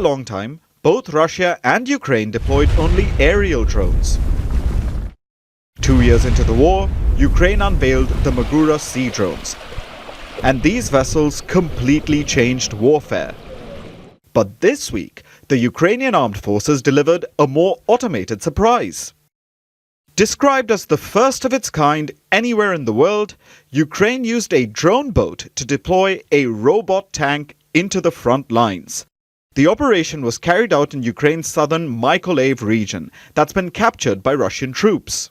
a long time, both Russia and Ukraine deployed only aerial drones. 2 years into the war, Ukraine unveiled the Magura sea drones. And these vessels completely changed warfare. But this week, the Ukrainian armed forces delivered a more automated surprise. Described as the first of its kind anywhere in the world, Ukraine used a drone boat to deploy a robot tank into the front lines. The operation was carried out in Ukraine's southern Mykolaiv region that's been captured by Russian troops.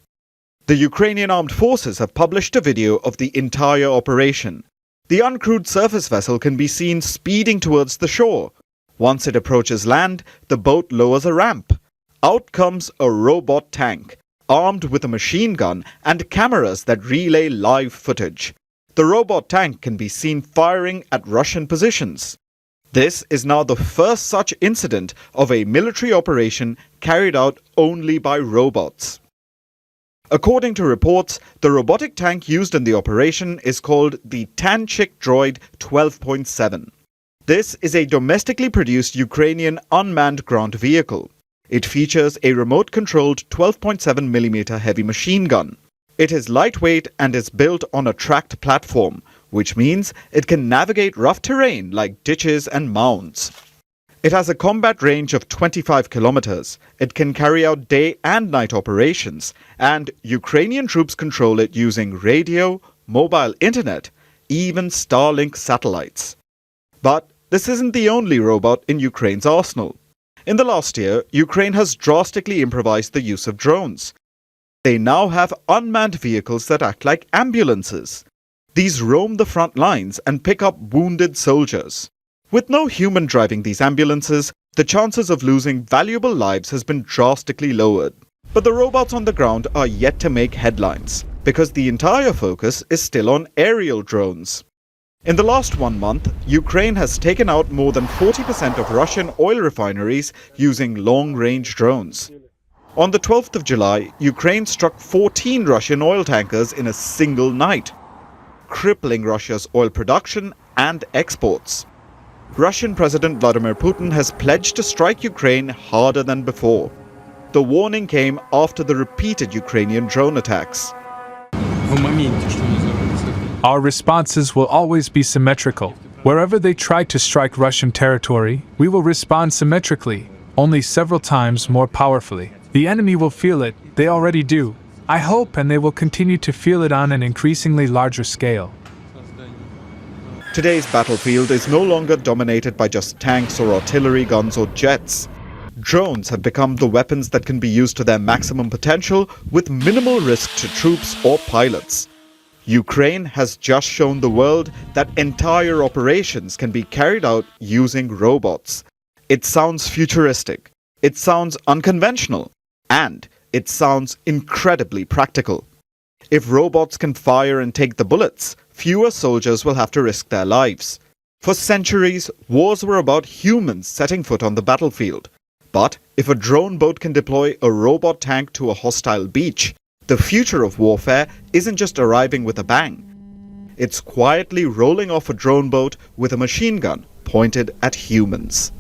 The Ukrainian armed forces have published a video of the entire operation. The uncrewed surface vessel can be seen speeding towards the shore. Once it approaches land, the boat lowers a ramp. Out comes a robot tank, armed with a machine gun and cameras that relay live footage. The robot tank can be seen firing at Russian positions. This is now the first such incident of a military operation carried out only by robots. According to reports, the robotic tank used in the operation is called the Tanchik Droid 12.7. This is a domestically produced Ukrainian unmanned ground vehicle. It features a remote-controlled 12.7mm heavy machine gun. It is lightweight and is built on a tracked platform, which means it can navigate rough terrain like ditches and mounds. It has a combat range of 25 kilometers. It can carry out day and night operations, and Ukrainian troops control it using radio, mobile internet, even Starlink satellites. But this isn't the only robot in Ukraine's arsenal. In the last year, Ukraine has drastically improvised the use of drones. They now have unmanned vehicles that act like ambulances. These roam the front lines and pick up wounded soldiers. With no human driving these ambulances, the chances of losing valuable lives has been drastically lowered. But the robots on the ground are yet to make headlines, because the entire focus is still on aerial drones. In the last 1 month, Ukraine has taken out more than 40% of Russian oil refineries using long-range drones. On the 12th of July, Ukraine struck 14 Russian oil tankers in a single night, crippling Russia's oil production and exports. Russian President Vladimir Putin has pledged to strike Ukraine harder than before. The warning came after the repeated Ukrainian drone attacks. Our responses will always be symmetrical. Wherever they try to strike Russian territory, we will respond symmetrically, only several times more powerfully. The enemy will feel it, they already do. I hope, and they will continue to feel it on an increasingly larger scale. Today's battlefield is no longer dominated by just tanks or artillery guns or jets. Drones have become the weapons that can be used to their maximum potential with minimal risk to troops or pilots. Ukraine has just shown the world that entire operations can be carried out using robots. It sounds futuristic, it sounds unconventional, and it sounds incredibly practical. If robots can fire and take the bullets, fewer soldiers will have to risk their lives. For centuries, wars were about humans setting foot on the battlefield. But if a drone boat can deploy a robot tank to a hostile beach, the future of warfare isn't just arriving with a bang. It's quietly rolling off a drone boat with a machine gun pointed at humans.